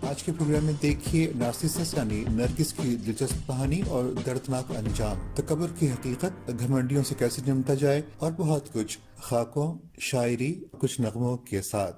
آج کے پروگرام میں دیکھیے نارسسس یعنی نرگس کی دلچسپ کہانی اور دردناک انجام، تکبر کی حقیقت، گھمنڈیوں سے کیسے نمٹا جائے اور بہت کچھ، خاکوں، شاعری، کچھ نغموں کے ساتھ۔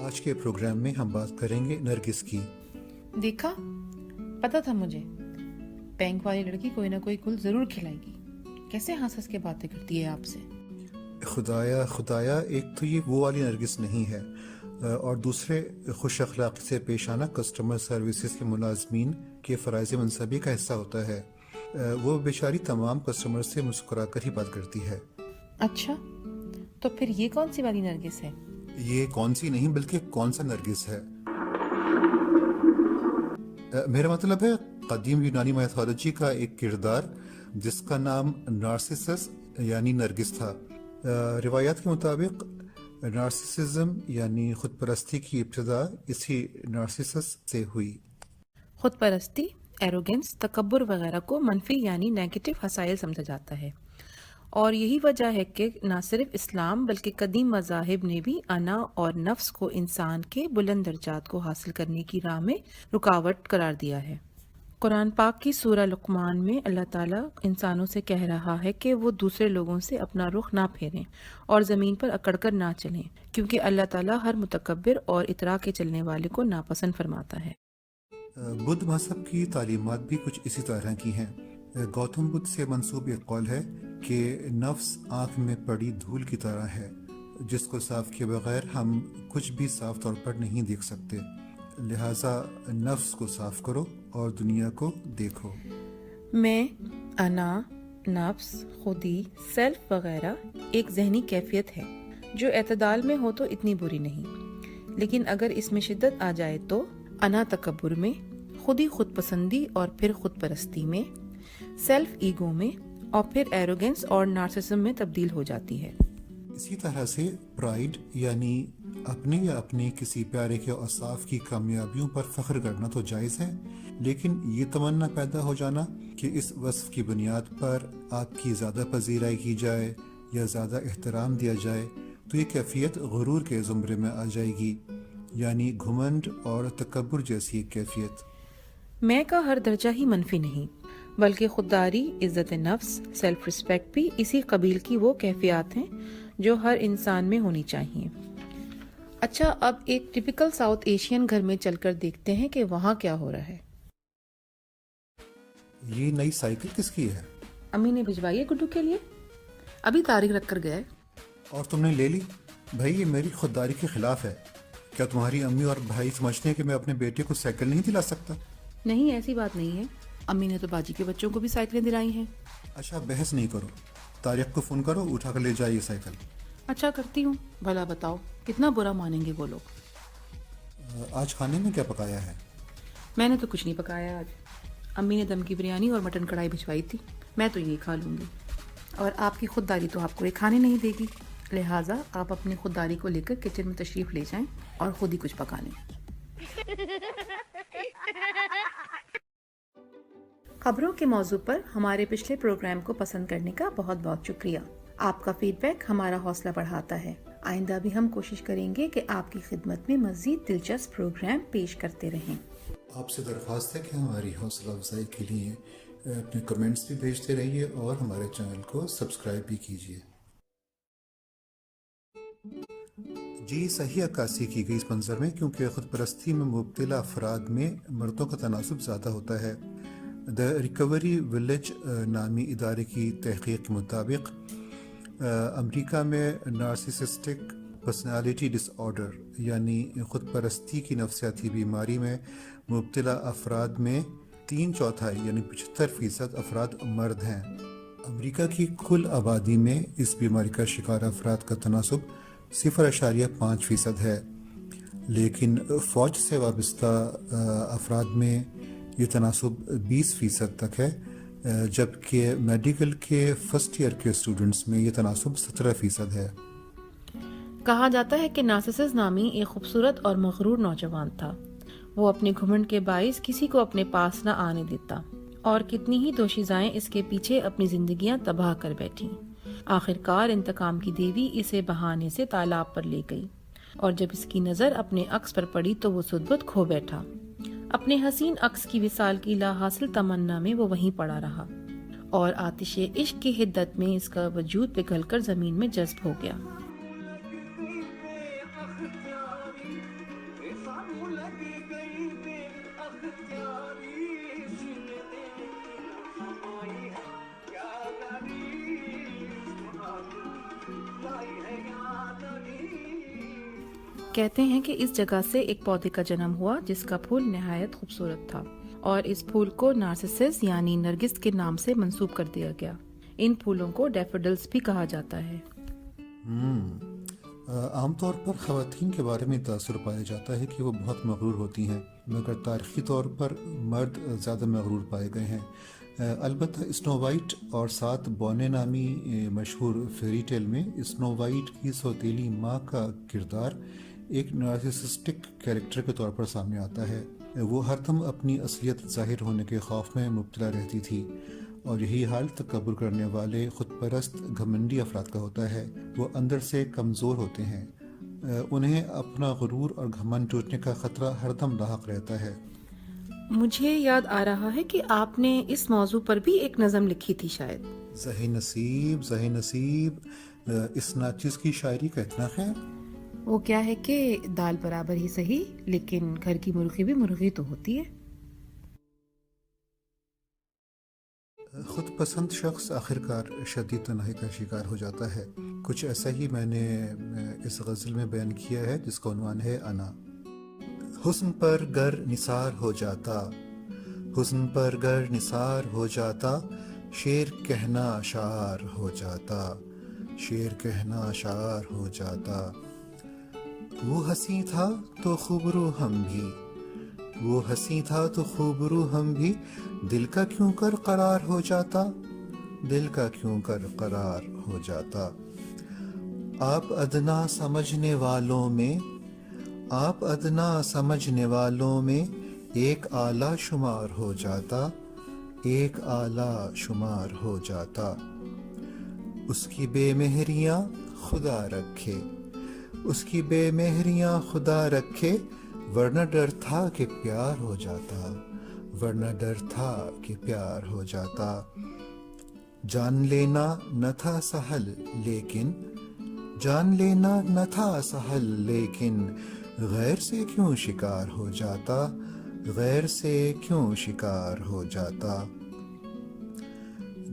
آج کے پروگرام میں ہم بات کریں گے نرگس کی۔ دیکھا، پتا تھا مجھے بینک والی لڑکی کوئی نہ کوئی گل ضرور کھلائے گی۔ کیسے ہنس ہنس کے باتیں کرتی ہے آپ سے۔ خدایا خدایا، ایک تو یہ وہ والی نرگس نہیں ہے، اور دوسرے خوش اخلاقی سے پیش آنا کسٹمر سروسز کے ملازمین کے فرائض منصبی کا حصہ ہوتا ہے۔ وہ بیچاری تمام کسٹمر سے مسکرا کر ہی بات کرتی ہے۔ اچھا، تو پھر یہ کون سی والی نرگس ہے؟ یہ کون سی نہیں بلکہ کون سا نرگس ہے۔ میرا مطلب ہے قدیم یونانی میتھولوجی کا ایک کردار جس کا نام نارسسس یعنی نرگس تھا۔ روایات کے مطابق نارسسزم یعنی خود پرستی کی ابتدا اسی نارسسس سے ہوئی۔ خود پرستی، ایروگنس، تکبر وغیرہ کو منفی یعنی نیگیٹو حسائل سمجھا جاتا ہے، اور یہی وجہ ہے کہ نہ صرف اسلام بلکہ قدیم مذاہب نے بھی انا اور نفس کو انسان کے بلند درجات کو حاصل کرنے کی راہ میں رکاوٹ قرار دیا ہے۔ قرآن پاک کی سورہ لقمان میں اللہ تعالیٰ انسانوں سے کہہ رہا ہے کہ وہ دوسرے لوگوں سے اپنا رخ نہ پھیریں اور زمین پر اکڑ کر نہ چلیں، کیونکہ اللہ تعالیٰ ہر متکبر اور اترا کے چلنے والے کو ناپسند فرماتا ہے۔ بدھ مذہب کی تعلیمات بھی کچھ اسی طرح کی ہیں۔ گوتم بدھ سے منسوب ایک قول ہے کہ نفس آنکھ میں پڑی دھول کی طرح ہے، جس کو صاف کیے بغیر ہم کچھ بھی صاف طور پر نہیں دیکھ سکتے، لہٰذا نفس کو صاف کرو اور دنیا کو دیکھو۔ میں، انا، نفس، خودی، سیلف وغیرہ ایک ذہنی کیفیت ہے جو اعتدال میں ہو تو اتنی بری نہیں، لیکن اگر اس میں شدت آ جائے تو انا تکبر میں، خودی خود پسندی اور پھر خود پرستی میں، سیلف ایگو میں، اور پھر ایروگنس اور نارسسزم میں تبدیل ہو جاتی ہے۔ اسی طرح سے پرائڈ یعنی اپنے یا اپنے کسی پیارے کے اوصاف کی کامیابیوں پر فخر کرنا تو جائز ہے، لیکن یہ تمنا پیدا ہو جانا کہ اس وصف کی بنیاد پر آپ کی زیادہ پذیرائی کی جائے یا زیادہ احترام دیا جائے تو یہ کیفیت غرور کے زمرے میں آ جائے گی، یعنی گھمنڈ اور تکبر جیسی ایک کیفیت۔ میں کا ہر درجہ ہی منفی نہیں، بلکہ خودداری، عزت نفس، سیلف ریسپیکٹ بھی اسی قبیل کی وہ کیفیات ہیں جو ہر انسان میں ہونی چاہیے۔ اچھا، اب ایک ٹپیکل ساؤتھ ایشین گھر میں چل کر دیکھتے ہیں کہ وہاں کیا ہو رہا ہے۔ یہ نئی سائیکل کس کی ہے؟ امی نے بھجوائی ہے گڈو کے لیے، ابھی تاریخ رکھ کر گیا ہے۔ اور تم نے لے لی؟ بھائی یہ میری خودداری کے خلاف ہے۔ کیا تمہاری امی اور بھائی سمجھتے ہیں کہ میں اپنے بیٹے کو سائیکل نہیں دلا سکتا؟ نہیں، ایسی بات نہیں ہے، امی نے تو باجی کے بچوں کو بھی سائیکلیں دلائی ہیں۔ اچھا بحث نہیں کرو، طارق کو فون کرو، اٹھا کر لے جائے یہ سائیکل۔ اچھا کرتی ہوں، بھلا بتاؤ کتنا برا مانیں گے وہ لوگ۔ آج کھانے میں کیا پکایا ہے؟ میں نے تو کچھ نہیں پکایا آج، امی نے دم کی بریانی اور مٹن کڑھائی بھجوائی تھی، میں تو یہی کھا لوں گی، اور آپ کی خودداری تو آپ کو یہ کھانے نہیں دے گی، لہٰذا آپ اپنی خودداری کو لے کر کچن میں تشریف لے جائیں اور خود ہی کچھ پکا لیں۔ خبروں کے موضوع پر ہمارے پچھلے پروگرام کو پسند کرنے کا بہت بہت شکریہ۔ آپ کا فیڈ بیک ہمارا حوصلہ بڑھاتا ہے۔ آئندہ بھی ہم کوشش کریں گے کہ آپ کی خدمت میں مزید دلچسپ پروگرام پیش کرتے رہیں۔ آپ سے درخواست ہے کہ ہماری حوصلہ افزائی کے لیے اپنے کمنٹس بھی بھیجتے رہیے اور ہمارے چینل کو سبسکرائب بھی کیجیے۔ جی صحیح عکاسی کی گئی اس منظر میں، کیونکہ خود پرستی میں مبتلا افراد میں مردوں کا تناسب زیادہ ہوتا ہے۔ دا ریکوری ولیج نامی ادارے کی تحقیق کے مطابق امریکہ میں نارسسسٹک پرسنالٹی ڈس آرڈر یعنی خود پرستی کی نفسیاتی بیماری میں مبتلا افراد میں 3/4 یعنی 75% افراد مرد ہیں۔ امریکہ کی کل آبادی میں اس بیماری کا شکار افراد کا تناسب 0.5% ہے، لیکن فوج سے وابستہ افراد میں یہ تناسب 20% تک ہے، جبکہ میڈیکل کے فرسٹ ایئر کے اسٹوڈنٹس میں یہ تناسب 17% ہے۔ کہا جاتا ہے کہ نارسسس نامی ایک خوبصورت اور مغرور نوجوان تھا۔ وہ اپنے گھمنڈ کے باعث کسی کو اپنے پاس نہ آنے دیتا اور کتنی ہی دوشیزائیں اس کے پیچھے اپنی زندگیاں تباہ کر بیٹھیں۔ آخرکار انتقام کی دیوی اسے بہانے سے تالاب پر لے گئی اور جب اس کی نظر اپنے عکس پر پڑی تو وہ سدبت کھو بیٹھا۔ اپنے حسین عکس کی وصال کی لا حاصل تمنا میں وہ وہیں پڑا رہا اور آتش عشق کی حدت میں اس کا وجود پگھل کر زمین میں جذب ہو گیا۔ کہتے ہیں کہ اس جگہ سے ایک پودے کا جنم ہوا جس کا پھول نہایت خوبصورت تھا اور اس پھول کو نارسسس یعنی نرگس کے نام سے منسوب کر دیا گیا۔ ان پھولوں کو ڈیفوڈلز بھی کہا جاتا ہے۔ عام طور پر خواتین کے بارے میں تاثر پایا جاتا ہے کہ وہ بہت مغرور ہوتی ہیں، مگر تاریخی طور پر مرد زیادہ مغرور پائے گئے ہیں۔ البتہ اسنو وائٹ اور 7 بونے نامی مشہور فیری ٹیل میں اسنو وائٹ کی سوتیلی ماں کا کردار ایک نارسسسٹک کیریکٹر کے طور پر سامنے آتا ہے۔ وہ ہر دم اپنی اصلیت ظاہر ہونے کے خوف میں مبتلا رہتی تھی اور یہی حال تکبر کرنے والے خود پرست گھمنڈی افراد کا ہوتا ہے۔ وہ اندر سے کمزور ہوتے ہیں، انہیں اپنا غرور اور گھمنڈ ٹوٹنے کا خطرہ ہر دم لاحق رہتا ہے۔ مجھے یاد آ رہا ہے کہ آپ نے اس موضوع پر بھی ایک نظم لکھی تھی شاید۔ زہی نصیب اس ناچیز کی شاعری کا اتنا خیر۔ وہ کیا ہے کہ دال برابر ہی صحیح، لیکن گھر کی مرغی بھی مرغی تو ہوتی ہے۔ خود پسند شخص آخرکار شدید تنہائی کا شکار ہو جاتا ہے۔ کچھ ایسا ہی میں نے اس غزل میں بیان کیا ہے جس کا عنوان ہے انا۔ حسن پر گر نثار ہو جاتا، حسن پر گر نثار ہو جاتا، شعر کہنا اشعار ہو جاتا، شعر کہنا اشعار ہو جاتا۔ وہ ہنسی تھا تو خوبرو ہم بھی، وہ ہنسی تھا تو خوبرو ہم بھی، دل کا کیوں کر قرار ہو جاتا، دل کا کیوں کر قرار ہو جاتا۔ آپ ادنا سمجھنے والوں میں، آپ ادنا سمجھنے والوں میں ایک اعلیٰ شمار ہو جاتا، ایک اعلیٰ شمار ہو جاتا۔ اس کی بے مہریاں خدا رکھے، اس کی بے مہریاں خدا رکھے، ورنہ ڈر تھا کہ پیار ہو جاتا، ورنہ ڈر تھا کہ پیار ہو جاتا۔ جان لینا نہ تھا سہل لیکن، جان لینا نہ تھا سہل لیکن، غیر سے کیوں شکار ہو جاتا، غیر سے کیوں شکار ہو جاتا۔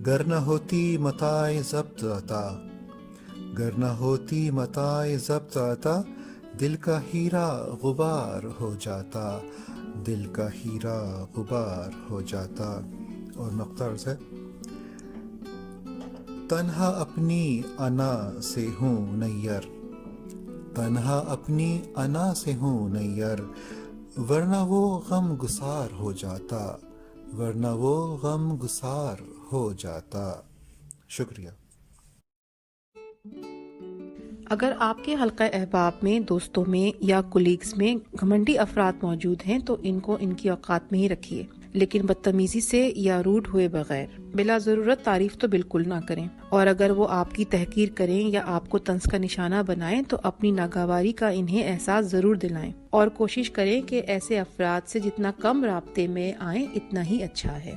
گر نہ ہوتی متاع ضبط عطا، گر نہ ہوتی متاع ضبط عطا، دل کا ہیرا غبار ہو جاتا، دل کا ہیرا غبار ہو جاتا۔ اور مقطع ہے، تنہا اپنی انا سے ہوں نیر، تنہا اپنی انا سے ہوں نیر، ورنہ وہ غم گسار ہو جاتا، ورنہ وہ غم گسار ہو جاتا۔ شکریہ۔ اگر آپ کے حلقہ احباب میں، دوستوں میں یا کولیگز میں گھمنڈی افراد موجود ہیں تو ان کو ان کی اوقات میں ہی رکھیے، لیکن بدتمیزی سے یا روڈ ہوئے بغیر۔ بلا ضرورت تعریف تو بالکل نہ کریں، اور اگر وہ آپ کی تحقیر کریں یا آپ کو طنز کا نشانہ بنائیں تو اپنی ناگواری کا انہیں احساس ضرور دلائیں، اور کوشش کریں کہ ایسے افراد سے جتنا کم رابطے میں آئیں اتنا ہی اچھا ہے۔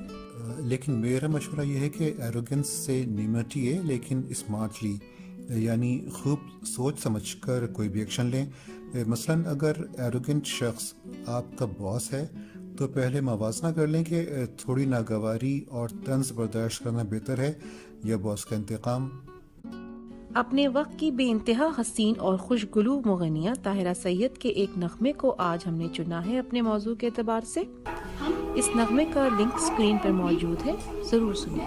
لیکن میرا مشورہ یہ ہے کہ ایروگنس سے نمٹیے، لیکن اسمارٹلی، یعنی خوب سوچ سمجھ کر کوئی بھی ایکشن لیں۔ مثلاً اگر ایروگنٹ شخص آپ کا باس ہے تو پہلے موازنہ کر لیں کہ تھوڑی ناگواری اور طنز برداشت کرنا بہتر ہے یا باس کا انتقام۔ اپنے وقت کی بے انتہا حسین اور خوشگلو مغنیہ طاہرہ سید کے ایک نغمے کو آج ہم نے چنا ہے اپنے موضوع کے اعتبار سے۔ اس نغمے کا لنک سکرین پر موجود ہے، ضرور سنیں۔